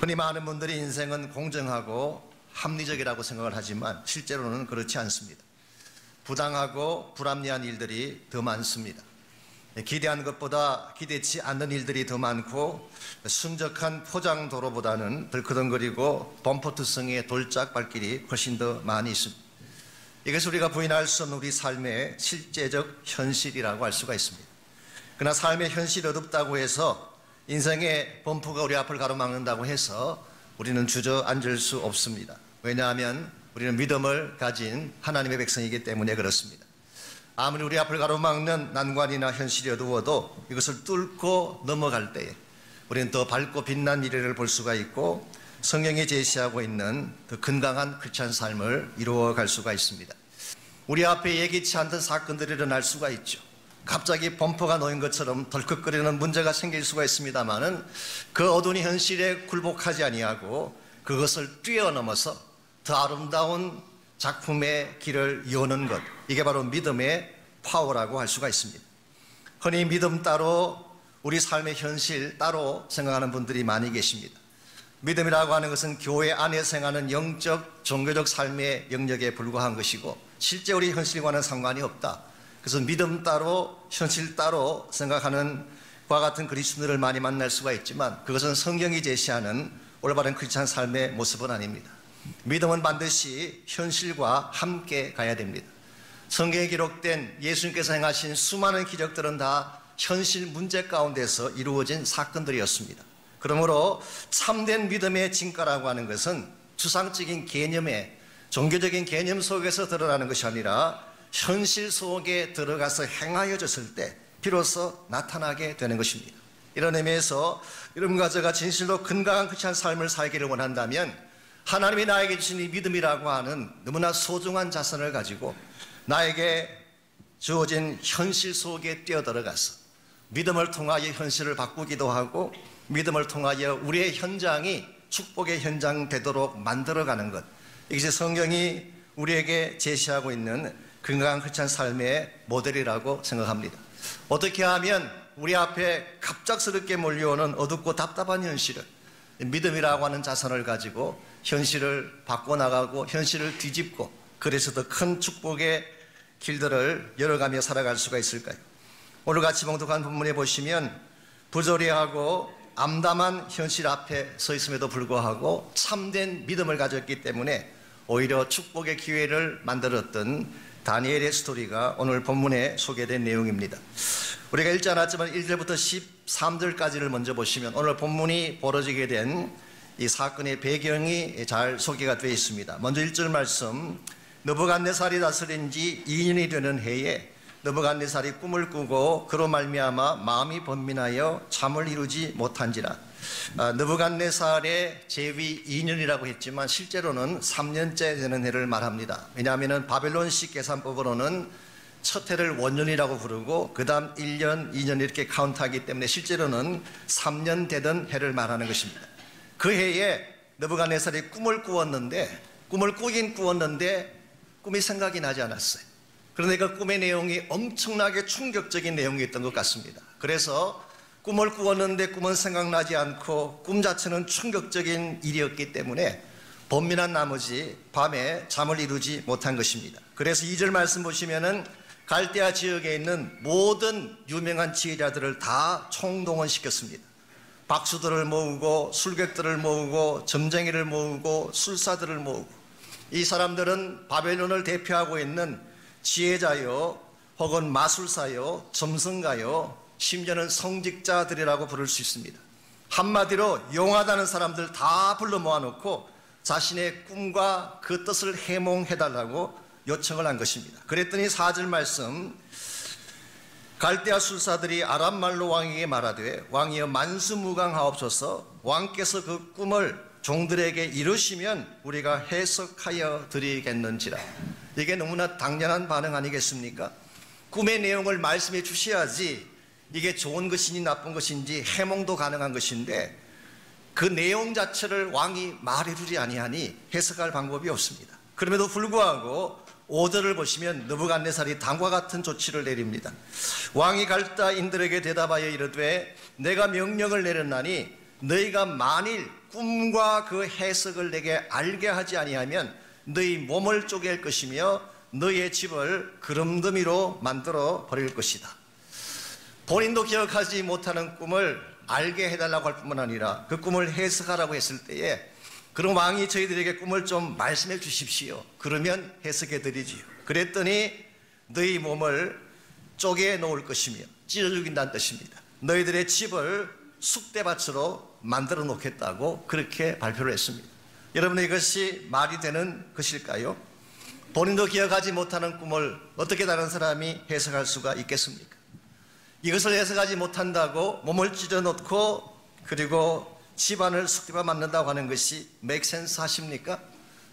흔히 많은 분들이 인생은 공정하고 합리적이라고 생각을 하지만 실제로는 그렇지 않습니다. 부당하고 불합리한 일들이 더 많습니다. 기대한 것보다 기대치 않는 일들이 더 많고 순적한 포장도로보다는 덜커덩거리고 범퍼투성이의 돌짝발길이 훨씬 더 많이 있습니다. 이것을 우리가 부인할 수 없는 우리 삶의 실제적 현실이라고 할 수가 있습니다. 그러나 삶의 현실이 어둡다고 해서 인생의 범퍼가 우리 앞을 가로막는다고 해서 우리는 주저앉을 수 없습니다. 왜냐하면 우리는 믿음을 가진 하나님의 백성이기 때문에 그렇습니다. 아무리 우리 앞을 가로막는 난관이나 현실이 어두워도 이것을 뚫고 넘어갈 때에 우리는 더 밝고 빛난 미래를 볼 수가 있고 성경이 제시하고 있는 그 건강한 크리스찬 삶을 이루어갈 수가 있습니다. 우리 앞에 예기치 않던 사건들이 일어날 수가 있죠. 갑자기 범퍼가 놓인 것처럼 덜컥거리는 문제가 생길 수가 있습니다만은 그 어두운 현실에 굴복하지 아니하고 그것을 뛰어넘어서 더 아름다운 작품의 길을 여는 것, 이게 바로 믿음의 파워라고 할 수가 있습니다. 흔히 믿음 따로 우리 삶의 현실 따로 생각하는 분들이 많이 계십니다. 믿음이라고 하는 것은 교회 안에서 행하는 영적, 종교적 삶의 영역에 불과한 것이고 실제 우리 현실과는 상관이 없다. 그래서 믿음 따로 현실 따로 생각하는 그와 같은 그리스도인들을 많이 만날 수가 있지만 그것은 성경이 제시하는 올바른 크리스찬 삶의 모습은 아닙니다. 믿음은 반드시 현실과 함께 가야 됩니다. 성경에 기록된 예수님께서 행하신 수많은 기적들은 다 현실 문제 가운데서 이루어진 사건들이었습니다. 그러므로 참된 믿음의 진가라고 하는 것은 추상적인 개념의 종교적인 개념 속에서 드러나는 것이 아니라 현실 속에 들어가서 행하여졌을 때 비로소 나타나게 되는 것입니다. 이런 의미에서 여러분과 제가 진실로 건강한 크리스찬 삶을 살기를 원한다면 하나님이 나에게 주신 이 믿음이라고 하는 너무나 소중한 자산을 가지고 나에게 주어진 현실 속에 뛰어들어가서 믿음을 통하여 현실을 바꾸기도 하고 믿음을 통하여 우리의 현장이 축복의 현장 되도록 만들어가는 것, 이것이 성경이 우리에게 제시하고 있는 건강한 크리스찬 삶의 모델이라고 생각합니다. 어떻게 하면 우리 앞에 갑작스럽게 몰려오는 어둡고 답답한 현실을 믿음이라고 하는 자산을 가지고 현실을 바꿔나가고 현실을 뒤집고 그래서 더 큰 축복의 길들을 열어가며 살아갈 수가 있을까요? 오늘 같이 봉독한 본문에 보시면 부조리하고 암담한 현실 앞에 서 있음에도 불구하고 참된 믿음을 가졌기 때문에 오히려 축복의 기회를 만들었던 다니엘의 스토리가 오늘 본문에 소개된 내용입니다. 우리가 읽지 않았지만 1절부터 13절까지를 먼저 보시면 오늘 본문이 벌어지게 된 이 사건의 배경이 잘 소개가 되어 있습니다. 먼저 1절 말씀, 느부갓네살이 다스린 지 2년이 되는 해에 느부갓네살이 꿈을 꾸고 그로 말미암아 마음이 번민하여 잠을 이루지 못한지라. 느부갓네살의 재위 2년이라고 했지만 실제로는 3년째 되는 해를 말합니다. 왜냐하면 바벨론식 계산법으로는 첫 해를 원년이라고 부르고 그 다음 1년, 2년 이렇게 카운트하기 때문에 실제로는 3년 되던 해를 말하는 것입니다. 그 해에 느부갓네살이 꿈을 꾸었는데 꿈을 꾸긴 꾸었는데 꿈이 생각이 나지 않았어요. 그런데 그 꿈의 내용이 엄청나게 충격적인 내용이었던 것 같습니다. 그래서 꿈을 꾸었는데 꿈은 생각나지 않고 꿈 자체는 충격적인 일이었기 때문에 번민한 나머지 밤에 잠을 이루지 못한 것입니다. 그래서 2절 말씀 보시면은 갈대아 지역에 있는 모든 유명한 지혜자들을 다 총동원시켰습니다. 박수들을 모으고 술객들을 모으고 점쟁이를 모으고 술사들을 모으고 이 사람들은 바벨론을 대표하고 있는 지혜자요 혹은 마술사요 점성가요 심지어는 성직자들이라고 부를 수 있습니다. 한마디로 용하다는 사람들 다 불러 모아놓고 자신의 꿈과 그 뜻을 해몽해달라고 요청을 한 것입니다. 그랬더니 4절 말씀, 갈대아 술사들이 아람말로 왕에게 말하되 왕이여 만수무강하옵소서, 왕께서 그 꿈을 종들에게 이루시면 우리가 해석하여 드리겠는지라. 이게 너무나 당연한 반응 아니겠습니까? 꿈의 내용을 말씀해 주셔야지 이게 좋은 것인지 나쁜 것인지 해몽도 가능한 것인데 그 내용 자체를 왕이 말해주지 아니하니 해석할 방법이 없습니다. 그럼에도 불구하고 5절을 보시면 느부갓네살이 다음과 같은 조치를 내립니다. 왕이 갈대아인들에게 대답하여 이르되 내가 명령을 내렸나니 너희가 만일 꿈과 그 해석을 내게 알게 하지 아니하면 너희 몸을 쪼갤 것이며 너희의 집을 그름더미로 만들어 버릴 것이다. 본인도 기억하지 못하는 꿈을 알게 해달라고 할 뿐만 아니라 그 꿈을 해석하라고 했을 때에 그럼 왕이 저희들에게 꿈을 좀 말씀해 주십시오. 그러면 해석해 드리지요. 그랬더니 너희 몸을 쪼개 놓을 것이며 찢어 죽인다는 뜻입니다. 너희들의 집을 쑥대밭으로 만들어 놓겠다고 그렇게 발표를 했습니다. 여러분, 이것이 말이 되는 것일까요? 본인도 기억하지 못하는 꿈을 어떻게 다른 사람이 해석할 수가 있겠습니까? 이것을 해석하지 못한다고 몸을 찢어 놓고 그리고 집안을 쑥대밭 만든다고 하는 것이 make sense 하십니까?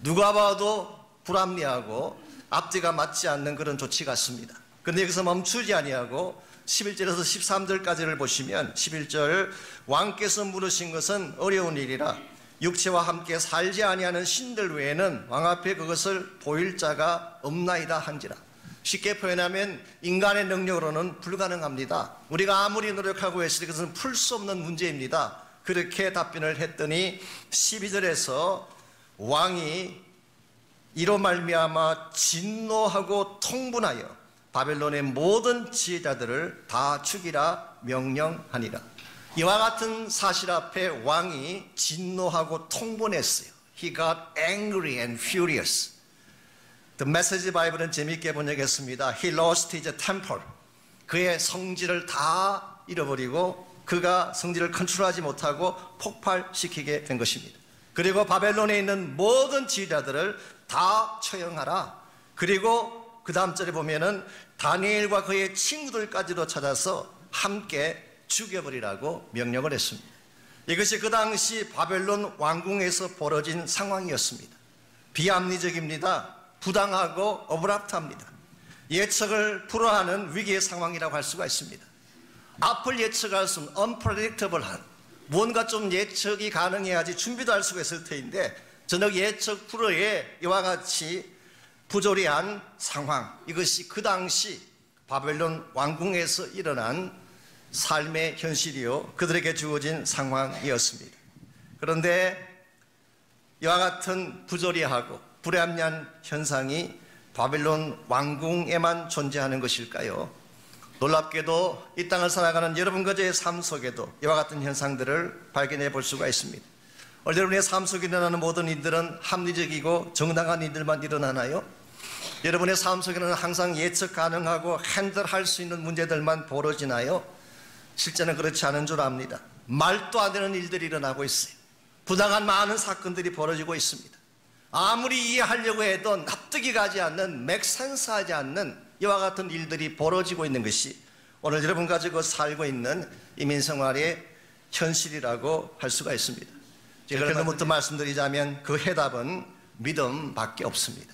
누가 봐도 불합리하고 앞뒤가 맞지 않는 그런 조치 같습니다. 그런데 여기서 멈추지 아니하고 11절에서 13절까지를 보시면 11절 왕께서 물으신 것은 어려운 일이라 육체와 함께 살지 아니하는 신들 외에는 왕 앞에 그것을 보일 자가 없나이다 한지라. 쉽게 표현하면 인간의 능력으로는 불가능합니다. 우리가 아무리 노력하고 했으니 그것은 풀 수 없는 문제입니다. 그렇게 답변을 했더니 12절에서 왕이 이로 말미암아 진노하고 통분하여 바벨론의 모든 지혜자들을 다 죽이라 명령하니라. 이와 같은 사실 앞에 왕이 진노하고 통분했어요. He got angry and furious. The Message Bible은 재미있게 번역했습니다. He lost his temper. 그의 성질을 다 잃어버리고 그가 성질을 컨트롤하지 못하고 폭발시키게 된 것입니다. 그리고 바벨론에 있는 모든 지휘자들을 다 처형하라. 그리고 그 다음 절에 보면은 다니엘과 그의 친구들까지도 찾아서 함께 죽여버리라고 명령을 했습니다. 이것이 그 당시 바벨론 왕궁에서 벌어진 상황이었습니다. 비합리적입니다. 부당하고 어브랍트합니다. 예측을 불허하는 위기의 상황이라고 할 수가 있습니다. 앞을 예측할 수 없는 unpredictable한, 뭔가 좀 예측이 가능해야지 준비도 할 수가 있을 터인데 전혀 예측 불허의 이와 같이 부조리한 상황, 이것이 그 당시 바벨론 왕궁에서 일어난 삶의 현실이요 그들에게 주어진 상황이었습니다. 그런데 이와 같은 부조리하고 불합리한 현상이 바벨론 왕궁에만 존재하는 것일까요? 놀랍게도 이 땅을 살아가는 여러분 그저의 삶 속에도 이와 같은 현상들을 발견해 볼 수가 있습니다. 여러분의 삶 속에 일어나는 모든 일들은 합리적이고 정당한 일들만 일어나나요? 여러분의 삶 속에는 항상 예측 가능하고 핸들할 수 있는 문제들만 벌어지나요? 실제는 그렇지 않은 줄 압니다. 말도 안 되는 일들이 일어나고 있어요. 부당한 많은 사건들이 벌어지고 있습니다. 아무리 이해하려고 해도 납득이 가지 않는, 맥센스하지 않는 이와 같은 일들이 벌어지고 있는 것이 오늘 여러분 가지고 살고 있는 이민생활의 현실이라고 할 수가 있습니다. 제가 그런부터 말씀드리자면 그 해답은 믿음밖에 없습니다.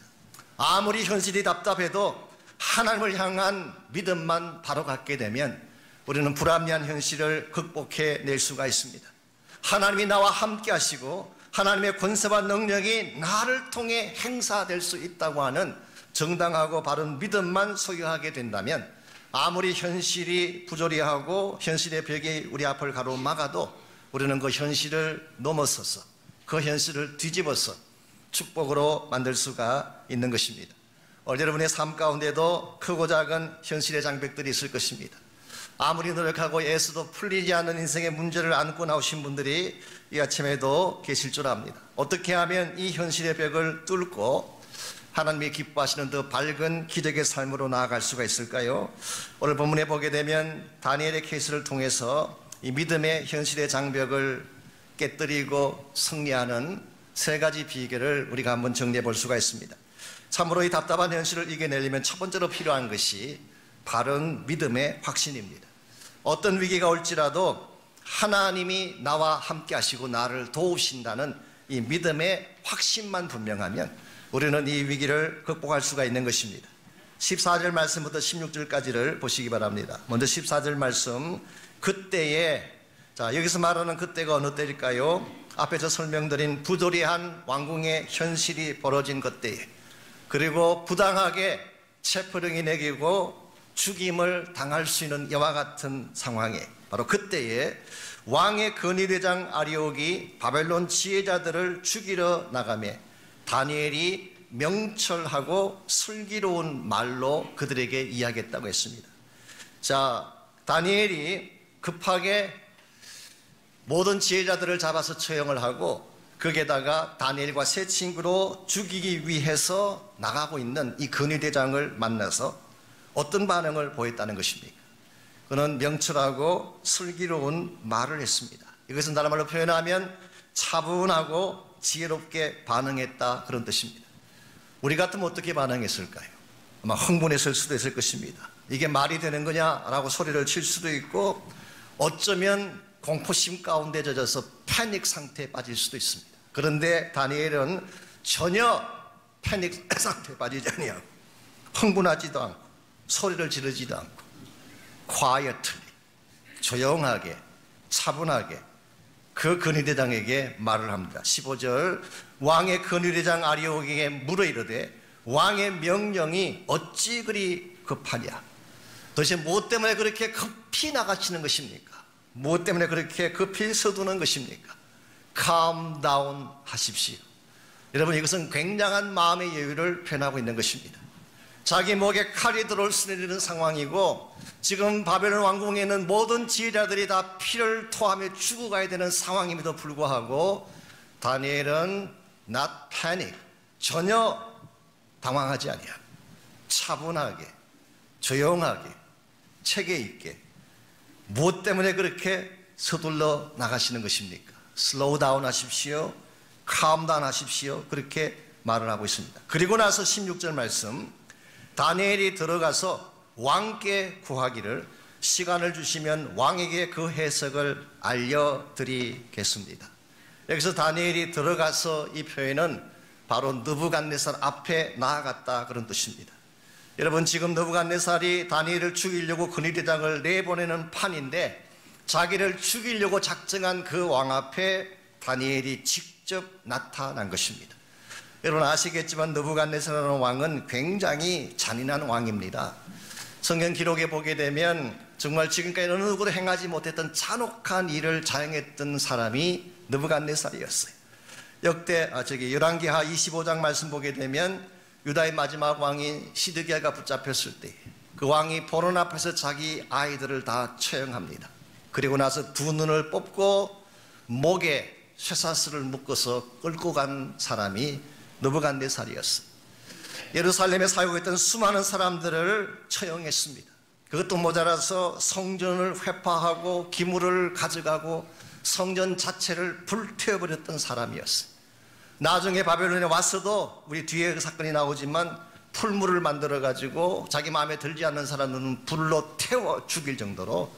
아무리 현실이 답답해도 하나님을 향한 믿음만 바로 갖게 되면 우리는 불합리한 현실을 극복해 낼 수가 있습니다. 하나님이 나와 함께 하시고 하나님의 권세와 능력이 나를 통해 행사될 수 있다고 하는 정당하고 바른 믿음만 소유하게 된다면 아무리 현실이 부조리하고 현실의 벽이 우리 앞을 가로막아도 우리는 그 현실을 넘어서서 그 현실을 뒤집어서 축복으로 만들 수가 있는 것입니다. 여러분의 삶 가운데도 크고 작은 현실의 장벽들이 있을 것입니다. 아무리 노력하고 애써도 풀리지 않는 인생의 문제를 안고 나오신 분들이 이 아침에도 계실 줄 압니다. 어떻게 하면 이 현실의 벽을 뚫고 하나님이 기뻐하시는 더 밝은 기적의 삶으로 나아갈 수가 있을까요? 오늘 본문에 보게 되면 다니엘의 케이스를 통해서 이 믿음의 현실의 장벽을 깨뜨리고 승리하는 세 가지 비결을 우리가 한번 정리해 볼 수가 있습니다. 참으로 이 답답한 현실을 이겨내려면 첫 번째로 필요한 것이 바른 믿음의 확신입니다. 어떤 위기가 올지라도 하나님이 나와 함께 하시고 나를 도우신다는 이 믿음의 확신만 분명하면 우리는 이 위기를 극복할 수가 있는 것입니다. 14절 말씀부터 16절까지를 보시기 바랍니다. 먼저 14절 말씀, 그때에, 자, 여기서 말하는 그때가 어느 때일까요? 앞에서 설명드린 부조리한 왕궁의 현실이 벌어진 그때에, 그리고 부당하게 체포령이 내리고 죽임을 당할 수 있는 이와 같은 상황에, 바로 그때에 왕의 근위대장 아리옥이 바벨론 지혜자들을 죽이러 나가매 다니엘이 명철하고 슬기로운 말로 그들에게 이야기했다고 했습니다. 자, 다니엘이 급하게 모든 지혜자들을 잡아서 처형을 하고 거기에다가 다니엘과 세 친구로 죽이기 위해서 나가고 있는 이 근위대장을 만나서 어떤 반응을 보였다는 것입니까? 그는 명철하고 슬기로운 말을 했습니다. 이것은 다른 말로 표현하면 차분하고 지혜롭게 반응했다, 그런 뜻입니다. 우리 같으면 어떻게 반응했을까요? 아마 흥분했을 수도 있을 것입니다. 이게 말이 되는 거냐라고 소리를 칠 수도 있고, 어쩌면 공포심 가운데 젖어서 패닉 상태에 빠질 수도 있습니다. 그런데 다니엘은 전혀 패닉 상태에 빠지지 아니하고 흥분하지도 않고 소리를 지르지도 않고 quietly, 조용하게 차분하게 그 근위대장에게 말을 합니다. 15절, 왕의 근위대장 아리옥에게 물어 이르되 왕의 명령이 어찌 그리 급하냐? 도대체 무엇 때문에 그렇게 급히 나가시는 것입니까? 무엇 때문에 그렇게 급히 서두는 것입니까? Calm down 하십시오. 여러분, 이것은 굉장한 마음의 여유를 표현하고 있는 것입니다. 자기 목에 칼이 들어올 수 있는 상황이고, 지금 바벨론 왕궁에 있는 모든 지혜자들이 다 피를 토하며 죽어가야 되는 상황임에도 불구하고 다니엘은 not panic, 전혀 당황하지 아니하고 차분하게 조용하게 체계 있게, 무엇 때문에 그렇게 서둘러 나가시는 것입니까? 슬로우 다운 하십시오, calm down 하십시오, 그렇게 말을 하고 있습니다. 그리고 나서 16절 말씀, 다니엘이 들어가서 왕께 구하기를 시간을 주시면 왕에게 그 해석을 알려드리겠습니다. 여기서 다니엘이 들어가서, 이 표현은 바로 느부갓네살 앞에 나아갔다, 그런 뜻입니다. 여러분, 지금 느부갓네살이 다니엘을 죽이려고 근위대장을 내보내는 판인데, 자기를 죽이려고 작정한 그 왕 앞에 다니엘이 직접 나타난 것입니다. 여러분 아시겠지만 느부갓네살이라는 왕은 굉장히 잔인한 왕입니다. 성경 기록에 보게 되면 정말 지금까지 어느 누구도 행하지 못했던 잔혹한 일을 자행했던 사람이 느부갓네살이었어요. 열왕기하 25장 말씀 보게 되면 유다의 마지막 왕인 시드기야가 붙잡혔을 때 그 왕이 보는 앞에서 자기 아이들을 다 처형합니다. 그리고 나서 두 눈을 뽑고 목에 쇠사슬을 묶어서 끌고 간 사람이 느부갓네살이었어요. 예루살렘에 살고 있던 수많은 사람들을 처형했습니다. 그것도 모자라서 성전을 회파하고 기물을 가져가고 성전 자체를 불태워버렸던 사람이었어요. 나중에 바벨론에 왔어도, 우리 뒤에 그 사건이 나오지만, 풀물을 만들어가지고 자기 마음에 들지 않는 사람들은 불로 태워 죽일 정도로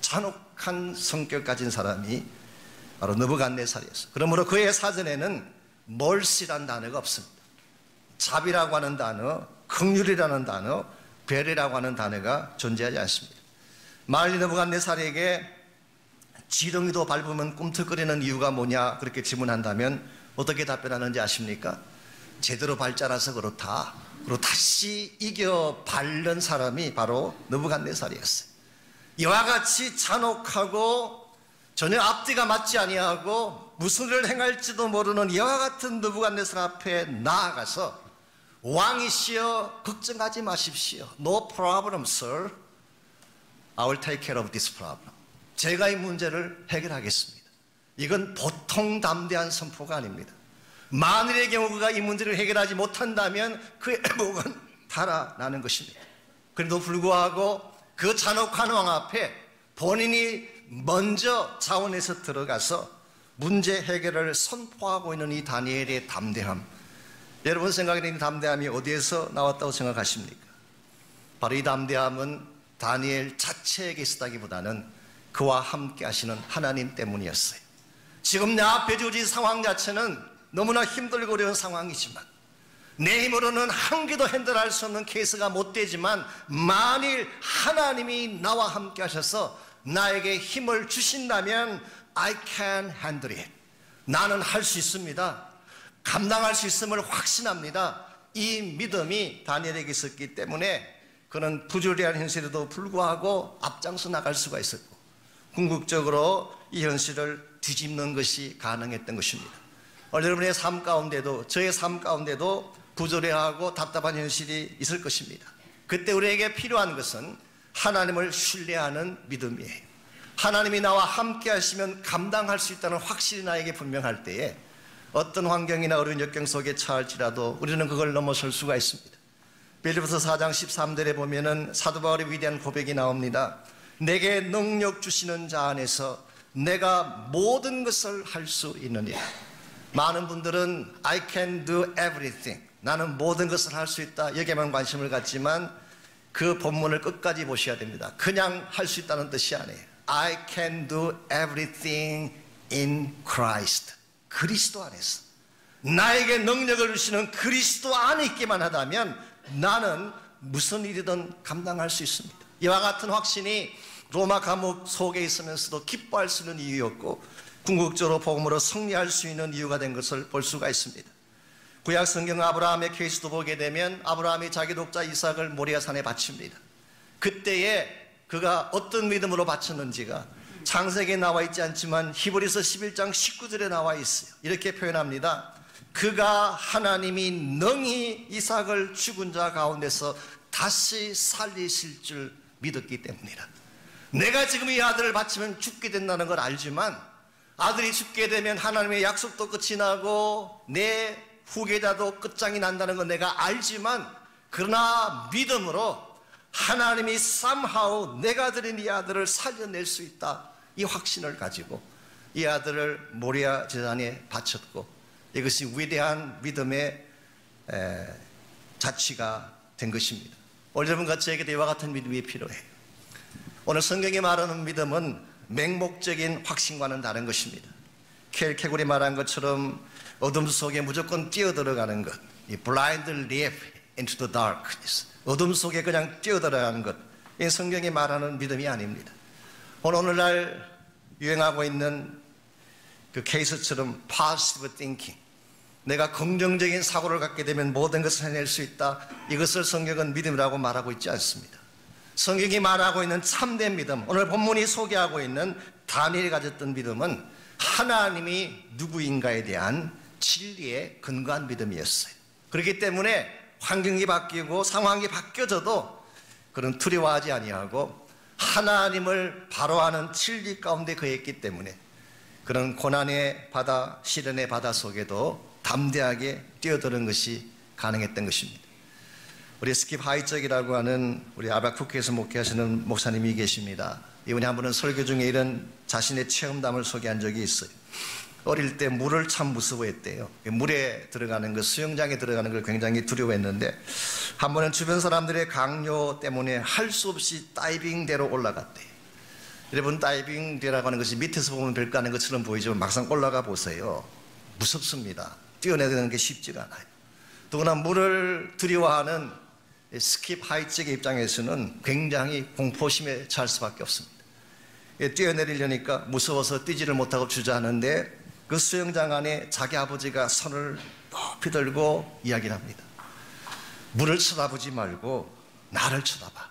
잔혹한 성격 가진 사람이 바로 느부갓네살이었어요. 그러므로 그의 사전에는 멀시란 단어가 없습니다. 자비라고 하는 단어, 긍휼이라는 단어, 배려라고 하는 단어가 존재하지 않습니다. 만일 느부갓네살에게 지렁이도 밟으면 꿈틀거리는 이유가 뭐냐, 그렇게 질문한다면 어떻게 답변하는지 아십니까? 제대로 밟지 않아서 그렇다. 그리고 다시 이겨 밟는 사람이 바로 느부갓네살이었어요. 이와 같이 잔혹하고 전혀 앞뒤가 맞지 아니하고 무슨 일을 행할지도 모르는 이와 같은 느부갓네살 앞에 나아가서, 왕이시여 걱정하지 마십시오. No problem, sir. I will take care of this problem. 제가 이 문제를 해결하겠습니다. 이건 보통 담대한 선포가 아닙니다. 만일의 경우 그가 이 문제를 해결하지 못한다면 그의 목은 달아나는 것입니다. 그래도 불구하고 그 잔혹한 왕 앞에 본인이 먼저 자원에서 들어가서 문제 해결을 선포하고 있는 이 다니엘의 담대함, 여러분 생각에 이 담대함이 어디에서 나왔다고 생각하십니까? 바로 이 담대함은 다니엘 자체에게 있었다기보다는 그와 함께 하시는 하나님 때문이었어요. 지금 내 앞에 주어진 상황 자체는 너무나 힘들고 어려운 상황이지만, 내 힘으로는 한 개도 핸들할 수 없는 케이스가 못 되지만, 만일 하나님이 나와 함께 하셔서 나에게 힘을 주신다면 I can handle it. 나는 할 수 있습니다. 감당할 수 있음을 확신합니다. 이 믿음이 다니엘에게 있었기 때문에 그는 부조리한 현실에도 불구하고 앞장서 나갈 수가 있었고, 궁극적으로 이 현실을 뒤집는 것이 가능했던 것입니다. 여러분의 삶 가운데도, 저의 삶 가운데도 부조리하고 답답한 현실이 있을 것입니다. 그때 우리에게 필요한 것은 하나님을 신뢰하는 믿음이에요. 하나님이 나와 함께 하시면 감당할 수 있다는 확실히 나에게 분명할 때에 어떤 환경이나 어려운 역경 속에 처할지라도 우리는 그걸 넘어설 수가 있습니다. 빌립보서 4장 13절에 보면은 사도 바울의 위대한 고백이 나옵니다. 내게 능력 주시는 자 안에서 내가 모든 것을 할 수 있느니라. 많은 분들은 I can do everything, 나는 모든 것을 할 수 있다, 여기에만 관심을 갖지만 그 본문을 끝까지 보셔야 됩니다. 그냥 할 수 있다는 뜻이 아니에요. I can do everything in Christ, 그리스도 안에서 나에게 능력을 주시는 그리스도 안에 있기만 하다면 나는 무슨 일이든 감당할 수 있습니다. 이와 같은 확신이 로마 감옥 속에 있으면서도 기뻐할 수 있는 이유였고 궁극적으로 복음으로 승리할 수 있는 이유가 된 것을 볼 수가 있습니다. 구약 성경 아브라함의 케이스도 보게 되면 아브라함이 자기 독자 이삭을 모리아산에 바칩니다. 그때에 그가 어떤 믿음으로 바쳤는지가 창세기에 나와 있지 않지만 히브리서 11장 19절에 나와 있어요. 이렇게 표현합니다. 그가 하나님이 능히 이삭을 죽은 자 가운데서 다시 살리실 줄 믿었기 때문이라. 내가 지금 이 아들을 바치면 죽게 된다는 걸 알지만 아들이 죽게 되면 하나님의 약속도 끝이 나고 내 후계자도 끝장이 난다는 건 내가 알지만 그러나 믿음으로 하나님이 somehow 내가 드린 이 아들을 살려낼 수 있다, 이 확신을 가지고 이 아들을 모리아 제단에 바쳤고 이것이 위대한 믿음의 자취가 된 것입니다. 오늘 여러분과 저에게도 이와 같은 믿음이 필요해요. 오늘 성경이 말하는 믿음은 맹목적인 확신과는 다른 것입니다. 켈케굴이 말한 것처럼 어둠 속에 무조건 뛰어들어가는 것, 이 blind leap into the darkness, 어둠 속에 그냥 뛰어들어가는 것, 이 성경이 말하는 믿음이 아닙니다. 오늘날 유행하고 있는 그 케이스처럼 positive thinking, 내가 긍정적인 사고를 갖게 되면 모든 것을 해낼 수 있다, 이것을 성경은 믿음이라고 말하고 있지 않습니다. 성경이 말하고 있는 참된 믿음, 오늘 본문이 소개하고 있는 다니엘이 가졌던 믿음은 하나님이 누구인가에 대한 진리에 근거한 믿음이었어요. 그렇기 때문에 환경이 바뀌고 상황이 바뀌어져도 그런 두려워하지 아니하고 하나님을 바로 아는 진리 가운데 거했기 때문에 그런 고난의 바다, 시련의 바다 속에도 담대하게 뛰어드는 것이 가능했던 것입니다. 우리 스킵 하이적이라고 하는 우리 아바쿠크에서 목회하시는 목사님이 계십니다. 이분이 한 번은 설교 중에 이런 자신의 체험담을 소개한 적이 있어요. 어릴 때 물을 참 무서워했대요. 물에 들어가는 것, 수영장에 들어가는 걸 굉장히 두려워했는데 한 번은 주변 사람들의 강요 때문에 할 수 없이 다이빙대로 올라갔대요. 여러분, 다이빙대라고 하는 것이 밑에서 보면 별거 아닌 것처럼 보이지만 막상 올라가 보세요. 무섭습니다. 뛰어내리는 게 쉽지가 않아요. 더구나 물을 두려워하는 스킵 하이직의 입장에서는 굉장히 공포심에 처할 수밖에 없습니다. 뛰어내리려니까 무서워서 뛰지를 못하고 주저하는데 그 수영장 안에 자기 아버지가 손을 높이 들고 이야기를 합니다. 물을 쳐다보지 말고 나를 쳐다봐.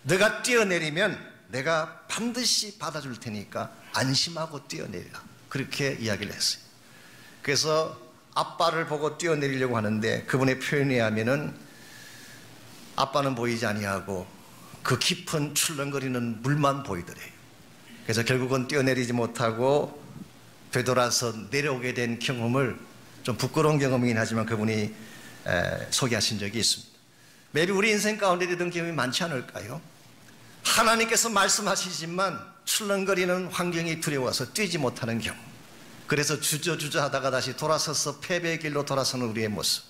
네가 뛰어내리면 내가 반드시 받아줄 테니까 안심하고 뛰어내리라. 그렇게 이야기를 했어요. 그래서 아빠를 보고 뛰어내리려고 하는데 그분의 표현에 하면은 아빠는 보이지 아니하고 그 깊은 출렁거리는 물만 보이더래요. 그래서 결국은 뛰어내리지 못하고 되돌아서 내려오게 된 경험을, 좀 부끄러운 경험이긴 하지만 그분이 소개하신 적이 있습니다. 매일 우리 인생 가운데 이런 경험이 많지 않을까요? 하나님께서 말씀하시지만 출렁거리는 환경이 두려워서 뛰지 못하는 경우, 그래서 주저주저 하다가 다시 돌아서서 패배의 길로 돌아서는 우리의 모습,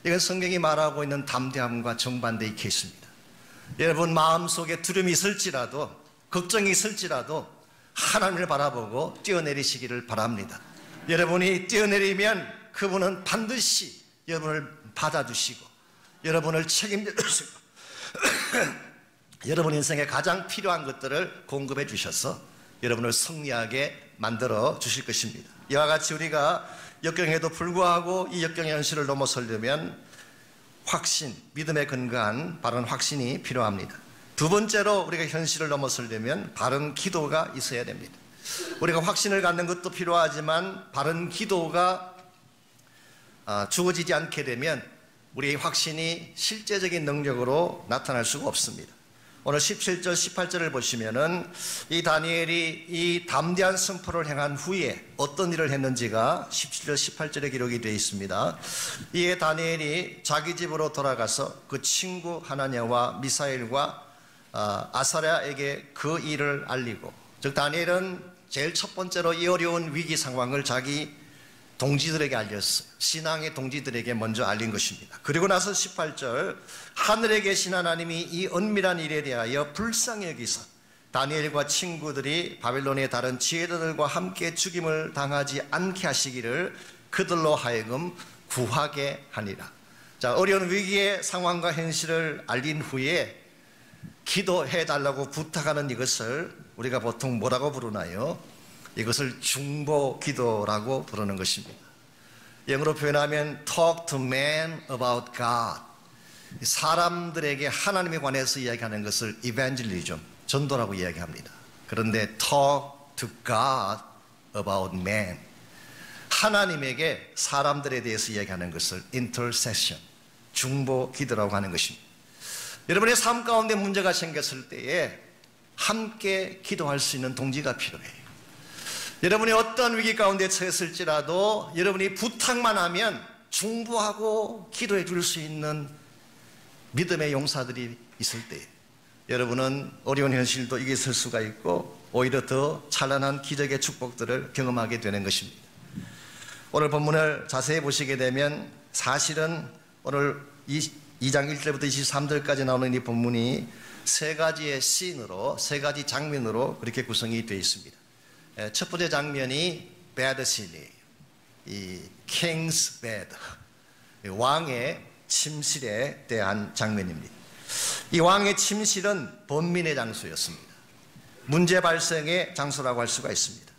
이건 성경이 말하고 있는 담대함과 정반대의 케이스입니다. 여러분, 마음속에 두려움이 있을지라도, 걱정이 있을지라도 하나님을 바라보고 뛰어내리시기를 바랍니다. 여러분이 뛰어내리면 그분은 반드시 여러분을 받아주시고 여러분을 책임져 주시고 여러분 인생에 가장 필요한 것들을 공급해 주셔서 여러분을 승리하게 만들어 주실 것입니다. 이와 같이 우리가 역경에도 불구하고 이 역경의 현실을 넘어서려면 확신, 믿음에 근거한 바른 확신이 필요합니다. 두 번째로 우리가 현실을 넘어서려면 바른 기도가 있어야 됩니다. 우리가 확신을 갖는 것도 필요하지만 바른 기도가 주어지지 않게 되면 우리의 확신이 실제적인 능력으로 나타날 수가 없습니다. 오늘 17절 18절을 보시면은 이 다니엘이 이 담대한 선포를 행한 후에 어떤 일을 했는지가 17절 18절에 기록이 되어 있습니다. 이에 다니엘이 자기 집으로 돌아가서 그 친구 하나냐와 미사엘과 아사랴에게 그 일을 알리고, 즉 다니엘은 제일 첫 번째로 이 어려운 위기 상황을 자기 동지들에게 알렸어요. 신앙의 동지들에게 먼저 알린 것입니다. 그리고 나서 18절, 하늘에 계신 하나님이 이 은밀한 일에 대하여 불쌍히 여기사 다니엘과 친구들이 바벨론의 다른 지혜자들과 함께 죽임을 당하지 않게 하시기를 그들로 하여금 구하게 하니라. 자, 어려운 위기의 상황과 현실을 알린 후에 기도해 달라고 부탁하는 이것을 우리가 보통 뭐라고 부르나요? 이것을 중보 기도라고 부르는 것입니다. 영어로 표현하면 talk to man about God. 사람들에게 하나님에 관해서 이야기하는 것을 evangelism, 전도라고 이야기합니다. 그런데 talk to God about man, 하나님에게 사람들에 대해서 이야기하는 것을 intercession, 중보 기도라고 하는 것입니다. 여러분의 삶 가운데 문제가 생겼을 때에 함께 기도할 수 있는 동지가 필요해요. 여러분이 어떤 위기 가운데 처했을지라도 여러분이 부탁만 하면 중보하고 기도해 줄 수 있는 믿음의 용사들이 있을 때 여러분은 어려운 현실도 이겨설 수가 있고 오히려 더 찬란한 기적의 축복들을 경험하게 되는 것입니다. 오늘 본문을 자세히 보시게 되면 사실은 오늘 2장 1절부터 23절까지 나오는 이 본문이 세 가지의 씬으로, 세 가지 장면으로 그렇게 구성이 되어 있습니다. 첫 번째 장면이 bad scene이에요. 이 king's bed, 왕의 침실에 대한 장면입니다. 이 왕의 침실은 번민의 장소였습니다. 문제 발생의 장소라고 할 수가 있습니다.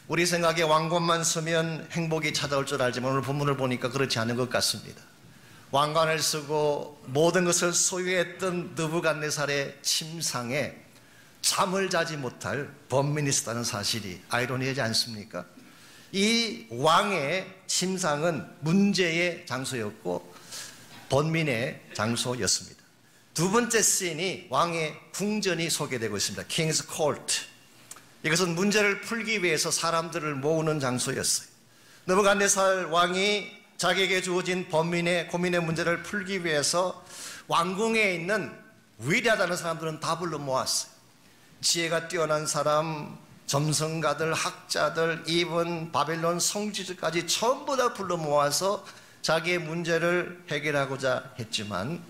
우리 생각에 왕관만 쓰면 행복이 찾아올 줄 알지만 오늘 본문을 보니까 그렇지 않은 것 같습니다. 왕관을 쓰고 모든 것을 소유했던 느부갓네살의 침상에 잠을 자지 못할 번민이 있었다는 사실이 아이러니하지 않습니까? 이 왕의 침상은 문제의 장소였고 번민의 장소였습니다. 두 번째 씬이 왕의 궁전이 소개되고 있습니다. King's Court. 이것은 문제를 풀기 위해서 사람들을 모으는 장소였어요. 느부갓네살 왕이 자기에게 주어진 번민의 고민의 문제를 풀기 위해서 왕궁에 있는 위대하다는 사람들은 다 불러 모았어요. 지혜가 뛰어난 사람, 점성가들, 학자들, 이번 바벨론 성지들까지 전부 다 불러 모아서 자기의 문제를 해결하고자 했지만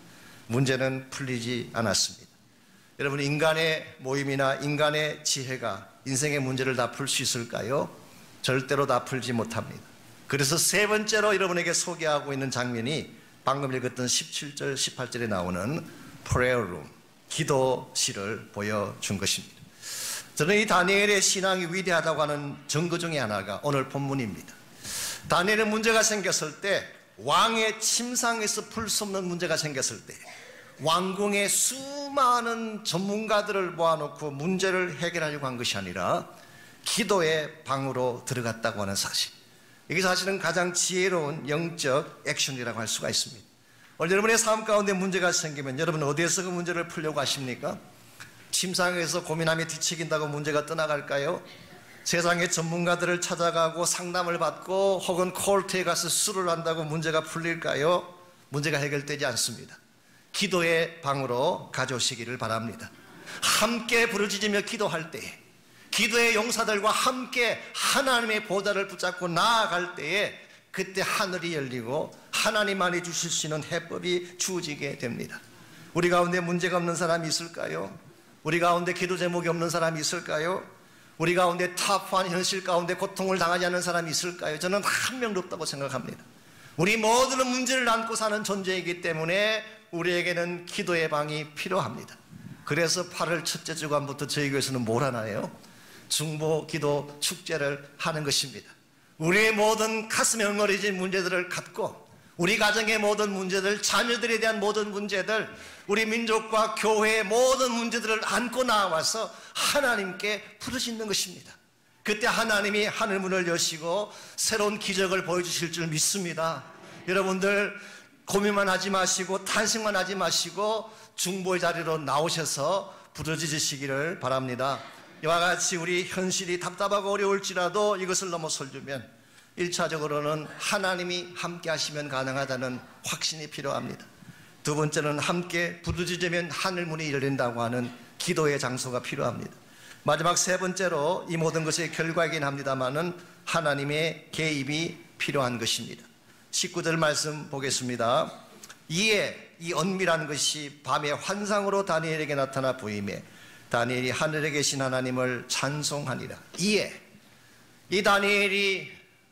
문제는 풀리지 않았습니다. 여러분, 인간의 모임이나 인간의 지혜가 인생의 문제를 다 풀 수 있을까요? 절대로 다 풀지 못합니다. 그래서 세 번째로 여러분에게 소개하고 있는 장면이 방금 읽었던 17절, 18절에 나오는 prayer room, 기도실을 보여준 것입니다. 저는 이 다니엘의 신앙이 위대하다고 하는 증거 중에 하나가 오늘 본문입니다. 다니엘은 문제가 생겼을 때, 왕의 침상에서 풀 수 없는 문제가 생겼을 때 왕궁의 수많은 전문가들을 모아놓고 문제를 해결하려고 한 것이 아니라 기도의 방으로 들어갔다고 하는 사실, 이게 사실은 가장 지혜로운 영적 액션이라고 할 수가 있습니다. 오늘 여러분의 삶 가운데 문제가 생기면 여러분 어디에서 그 문제를 풀려고 하십니까? 침상에서 고민하며 뒤척인다고 문제가 떠나갈까요? 세상의 전문가들을 찾아가고 상담을 받고 혹은 콜트에 가서 술을 한다고 문제가 풀릴까요? 문제가 해결되지 않습니다. 기도의 방으로 가져오시기를 바랍니다. 함께 부르짖으며 기도할 때에, 기도의 용사들과 함께 하나님의 보좌를 붙잡고 나아갈 때에 그때 하늘이 열리고 하나님만이 주실 수 있는 해법이 주어지게 됩니다. 우리 가운데 문제가 없는 사람이 있을까요? 우리 가운데 기도 제목이 없는 사람이 있을까요? 우리 가운데 타프한 현실 가운데 고통을 당하지 않는 사람이 있을까요? 저는 한 명도 없다고 생각합니다. 우리 모두는 문제를 안고 사는 존재이기 때문에 우리에게는 기도의 방이 필요합니다. 그래서 8월 첫째 주간부터 저희 교회에서는 뭘 하나요? 중보 기도 축제를 하는 것입니다. 우리의 모든 가슴에 엉어리진 문제들을 갖고 우리 가정의 모든 문제들, 자녀들에 대한 모든 문제들, 우리 민족과 교회의 모든 문제들을 안고 나와서 하나님께 부르짖는 것입니다. 그때 하나님이 하늘 문을 여시고 새로운 기적을 보여주실 줄 믿습니다. 여러분들 고민만 하지 마시고 탄식만 하지 마시고 중보의 자리로 나오셔서 부르짖으시기를 바랍니다. 이와 같이 우리 현실이 답답하고 어려울지라도 이것을 넘어설주면 1차적으로는 하나님이 함께 하시면 가능하다는 확신이 필요합니다. 두 번째는 함께 부르짖으면 하늘문이 열린다고 하는 기도의 장소가 필요합니다. 마지막 세 번째로 이 모든 것의 결과이긴 합니다마는 하나님의 개입이 필요한 것입니다. 19절 말씀 보겠습니다. 이에 이 은밀한 것이 밤의 환상으로 다니엘에게 나타나 보이매 다니엘이 하늘에 계신 하나님을 찬송하니라. 이에 이 다니엘이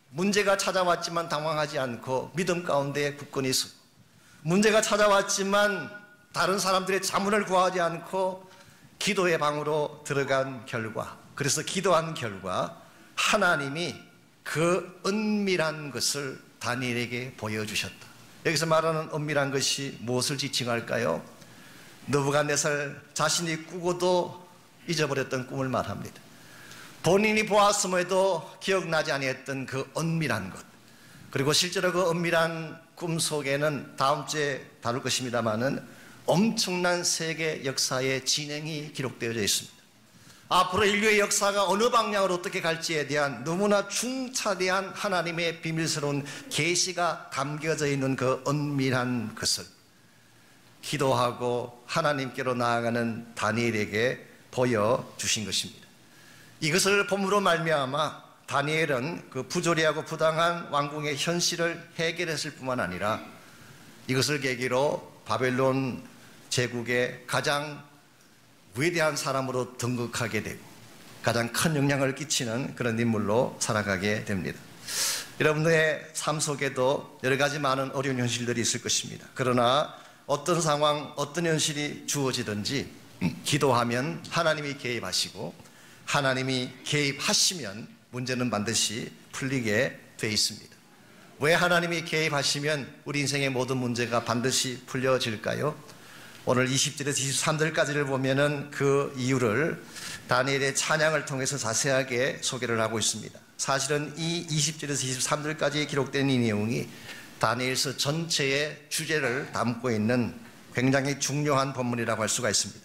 문제가 찾아왔지만 당황하지 않고 믿음 가운데 굳건히 서고, 문제가 찾아왔지만 다른 사람들의 자문을 구하지 않고 기도의 방으로 들어간 결과, 그래서 기도한 결과 하나님이 그 은밀한 것을 다니엘에게 보여주셨다. 여기서 말하는 은밀한 것이 무엇을 지칭할까요? 느부갓네살 자신이 꾸고도 잊어버렸던 꿈을 말합니다. 본인이 보았음에도 기억나지 아니했던 그 은밀한 것, 그리고 실제로 그 은밀한 꿈 속에는 다음 주에 다룰 것입니다마는 엄청난 세계 역사의 진행이 기록되어져 있습니다. 앞으로 인류의 역사가 어느 방향으로 어떻게 갈지에 대한 너무나 중차대한 하나님의 비밀스러운 계시가 담겨져 있는 그 은밀한 것을 기도하고 하나님께로 나아가는 다니엘에게 보여주신 것입니다. 이것을 본문으로 말미암아 다니엘은 그 부조리하고 부당한 왕궁의 현실을 해결했을 뿐만 아니라 이것을 계기로 바벨론 제국의 가장 위대한 사람으로 등극하게 되고 가장 큰 영향을 끼치는 그런 인물로 살아가게 됩니다. 여러분들의 삶 속에도 여러 가지 많은 어려운 현실들이 있을 것입니다. 그러나 어떤 상황, 어떤 현실이 주어지든지 기도하면 하나님이 개입하시고 하나님이 개입하시면 문제는 반드시 풀리게 돼 있습니다. 왜 하나님이 개입하시면 우리 인생의 모든 문제가 반드시 풀려질까요? 오늘 20절에서 23절까지를 보면은 그 이유를 다니엘의 찬양을 통해서 자세하게 소개를 하고 있습니다. 사실은 이 20절에서 23절까지 기록된 이 내용이 다니엘서 전체의 주제를 담고 있는 굉장히 중요한 본문이라고 할 수가 있습니다.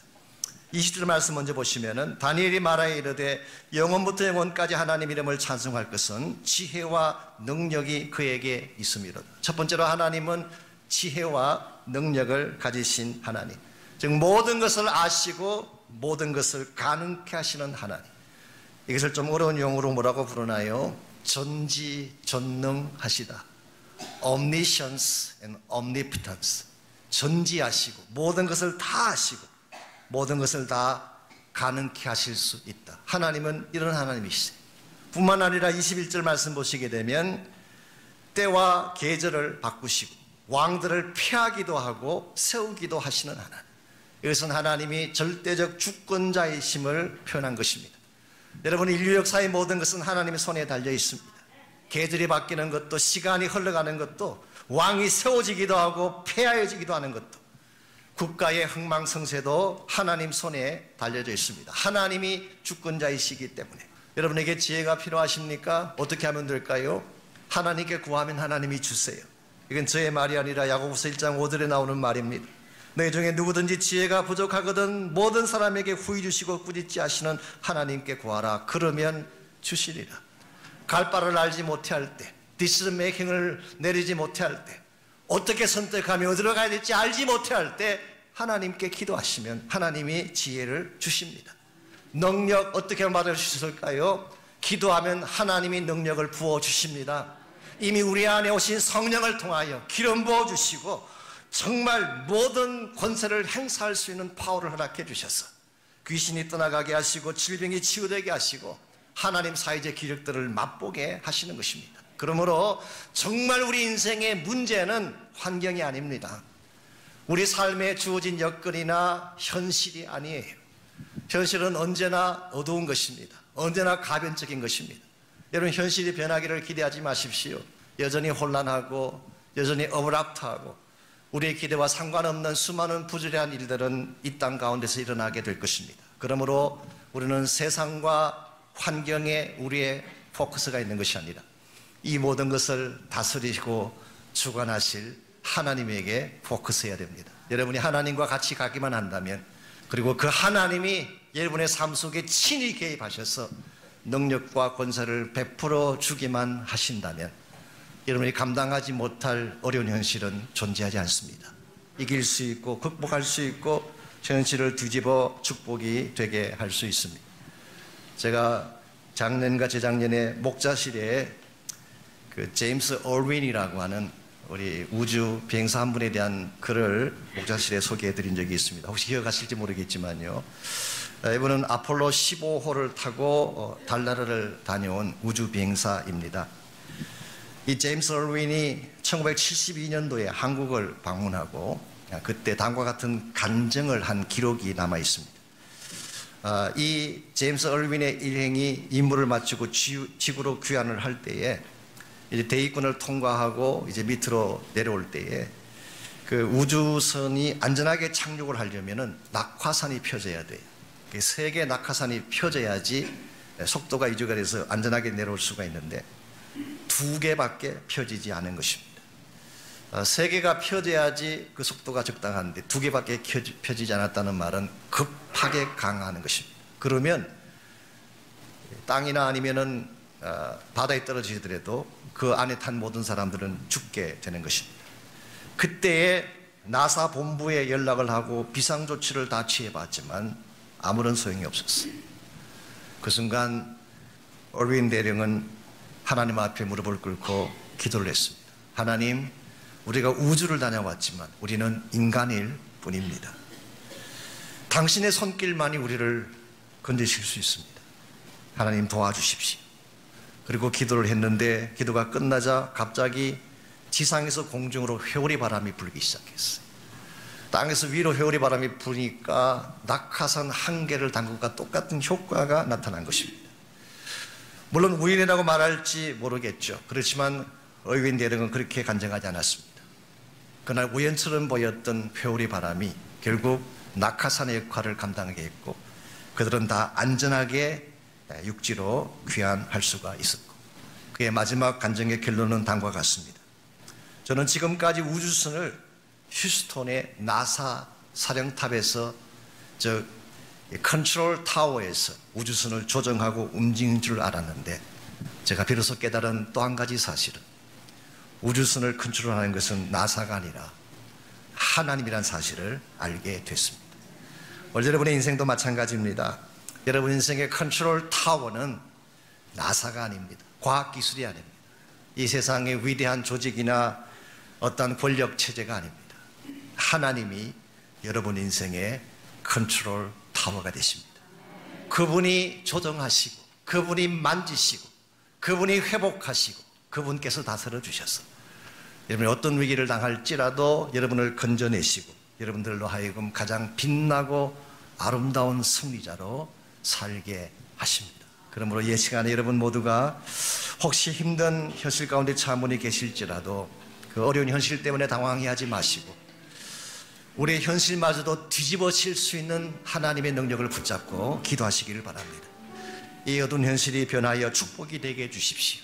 20절 말씀 먼저 보시면은 다니엘이 말하여 이르되 영원부터 영원까지 하나님 이름을 찬송할 것은 지혜와 능력이 그에게 있음이로다. 첫 번째로 하나님은 지혜와 능력을 가지신 하나님, 즉 모든 것을 아시고 모든 것을 가능케 하시는 하나님. 이것을 좀 어려운 용어로 뭐라고 부르나요? 전지전능하시다. Omniscience and Omnipotence. 전지하시고 모든 것을 다 아시고 모든 것을 다 가능케 하실 수 있다. 하나님은 이런 하나님이시죠. 뿐만 아니라 21절 말씀 보시게 되면 때와 계절을 바꾸시고 왕들을 폐하기도 하고 세우기도 하시는 하나님. 이것은 하나님이 절대적 주권자이심을 표현한 것입니다. 여러분, 인류 역사의 모든 것은 하나님의 손에 달려 있습니다. 계절이 바뀌는 것도, 시간이 흘러가는 것도, 왕이 세워지기도 하고 폐하여지기도 하는 것도, 국가의 흥망성쇠도 하나님 손에 달려져 있습니다. 하나님이 주권자이시기 때문에. 여러분에게 지혜가 필요하십니까? 어떻게 하면 될까요? 하나님께 구하면 하나님이 주세요. 이건 저의 말이 아니라 야고보서 1장 5절에 나오는 말입니다. 너희 중에 누구든지 지혜가 부족하거든 모든 사람에게 후히 주시고 꾸짖지 하시는 하나님께 구하라. 그러면 주시리라. 갈 바를 알지 못할 때, 디시전 메이킹을 내리지 못할 때, 어떻게 선택하며 어디로 가야 될지 알지 못할 때 하나님께 기도하시면 하나님이 지혜를 주십니다. 능력 어떻게 받을 수 있을까요? 기도하면 하나님이 능력을 부어주십니다. 이미 우리 안에 오신 성령을 통하여 기름 부어주시고 정말 모든 권세를 행사할 수 있는 파워를 허락해 주셔서 귀신이 떠나가게 하시고 질병이 치유되게 하시고 하나님 사이의 기력들을 맛보게 하시는 것입니다. 그러므로 정말 우리 인생의 문제는 환경이 아닙니다. 우리 삶에 주어진 여건이나 현실이 아니에요. 현실은 언제나 어두운 것입니다. 언제나 가변적인 것입니다. 여러분, 현실이 변하기를 기대하지 마십시오. 여전히 혼란하고 여전히 어브랍트하고 우리의 기대와 상관없는 수많은 부조리한 일들은 이 땅 가운데서 일어나게 될 것입니다. 그러므로 우리는 세상과 환경에 우리의 포커스가 있는 것이 아니라 이 모든 것을 다스리시고 주관하실 하나님에게 포커스해야 됩니다. 여러분이 하나님과 같이 가기만 한다면, 그리고 그 하나님이 여러분의 삶 속에 친히 개입하셔서 능력과 권세를 베풀어 주기만 하신다면 여러분이 감당하지 못할 어려운 현실은 존재하지 않습니다. 이길 수 있고 극복할 수 있고 현실을 뒤집어 축복이 되게 할 수 있습니다. 제가 작년과 재작년에 목자실에 그 제임스 얼윈이라고 하는 우리 우주 비행사 한 분에 대한 글을 목자실에 소개해 드린 적이 있습니다. 혹시 기억하실지 모르겠지만요, 이분은 아폴로 15호를 타고 달나라를 다녀온 우주 비행사입니다. 이 제임스 얼윈이 1972년도에 한국을 방문하고 그때 다음과 같은 간증을 한 기록이 남아 있습니다. 이 제임스 얼윈의 일행이 임무를 마치고 지구로 귀환을 할 때에 이제 대기권을 통과하고 이제 밑으로 내려올 때에 그 우주선이 안전하게 착륙을 하려면은 낙하산이 펴져야 돼요. 세 개의 낙하산이 펴져야지 속도가 유지가 돼서 안전하게 내려올 수가 있는데 두 개밖에 펴지지 않은 것입니다. 세 개가 펴져야지 그 속도가 적당한데 두 개밖에 펴지지 않았다는 말은 급하게 강하는 것입니다. 그러면 땅이나 아니면은 바다에 떨어지더라도 그 안에 탄 모든 사람들은 죽게 되는 것입니다. 그때에 나사 본부에 연락을 하고 비상조치를 다 취해봤지만 아무런 소용이 없었어요. 그 순간 얼윈 대령은 하나님 앞에 무릎을 꿇고 기도를 했습니다. 하나님, 우리가 우주를 다녀왔지만 우리는 인간일 뿐입니다. 당신의 손길만이 우리를 건지실 수 있습니다. 하나님 도와주십시오. 그리고 기도를 했는데 기도가 끝나자 갑자기 지상에서 공중으로 회오리 바람이 불기 시작했어요. 땅에서 위로 회오리 바람이 부니까 낙하산 한 개를 담은 것과 똑같은 효과가 나타난 것입니다. 물론 우연이라고 말할지 모르겠죠. 그렇지만 얼윈 대령은 그렇게 간증하지 않았습니다. 그날 우연처럼 보였던 회오리 바람이 결국 낙하산의 역할을 감당하게 했고 그들은 다 안전하게 육지로 귀환할 수가 있었고, 그의 마지막 간증의 결론은 다음과 같습니다. 저는 지금까지 우주선을 휴스톤의 나사 사령탑에서 저 컨트롤 타워에서 우주선을 조정하고 움직이는 줄 알았는데 제가 비로소 깨달은 또 한 가지 사실은 우주선을 컨트롤하는 것은 나사가 아니라 하나님이라는 사실을 알게 됐습니다. 오늘 여러분의 인생도 마찬가지입니다. 여러분 인생의 컨트롤 타워는 나사가 아닙니다. 과학기술이 아닙니다. 이 세상의 위대한 조직이나 어떤 권력 체제가 아닙니다. 하나님이 여러분 인생의 컨트롤 타워가 되십니다. 그분이 조정하시고 그분이 만지시고 그분이 회복하시고 그분께서 다스려 주셔서 여러분이 어떤 위기를 당할지라도 여러분을 건져내시고 여러분들로 하여금 가장 빛나고 아름다운 승리자로 살게 하십니다. 그러므로 이 시간에 여러분 모두가 혹시 힘든 현실 가운데 처한 분이 계실지라도 그 어려운 현실 때문에 당황해하지 마시고 우리의 현실마저도 뒤집어질 수 있는 하나님의 능력을 붙잡고 기도하시기를 바랍니다. 이 어두운 현실이 변하여 축복이 되게 해주십시오.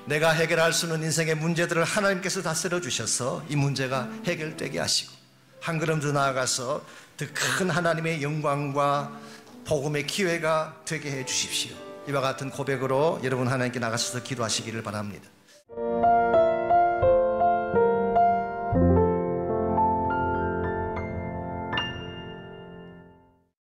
내가 해결할 수 있는 인생의 문제들을 하나님께서 다스려 주셔서 이 문제가 해결되게 하시고 한 걸음 더 나아가서 더 큰 하나님의 영광과 복음의 기회가 되게 해 주십시오. 이와 같은 고백으로 여러분 하나님께 나가셔서 기도하시기를 바랍니다.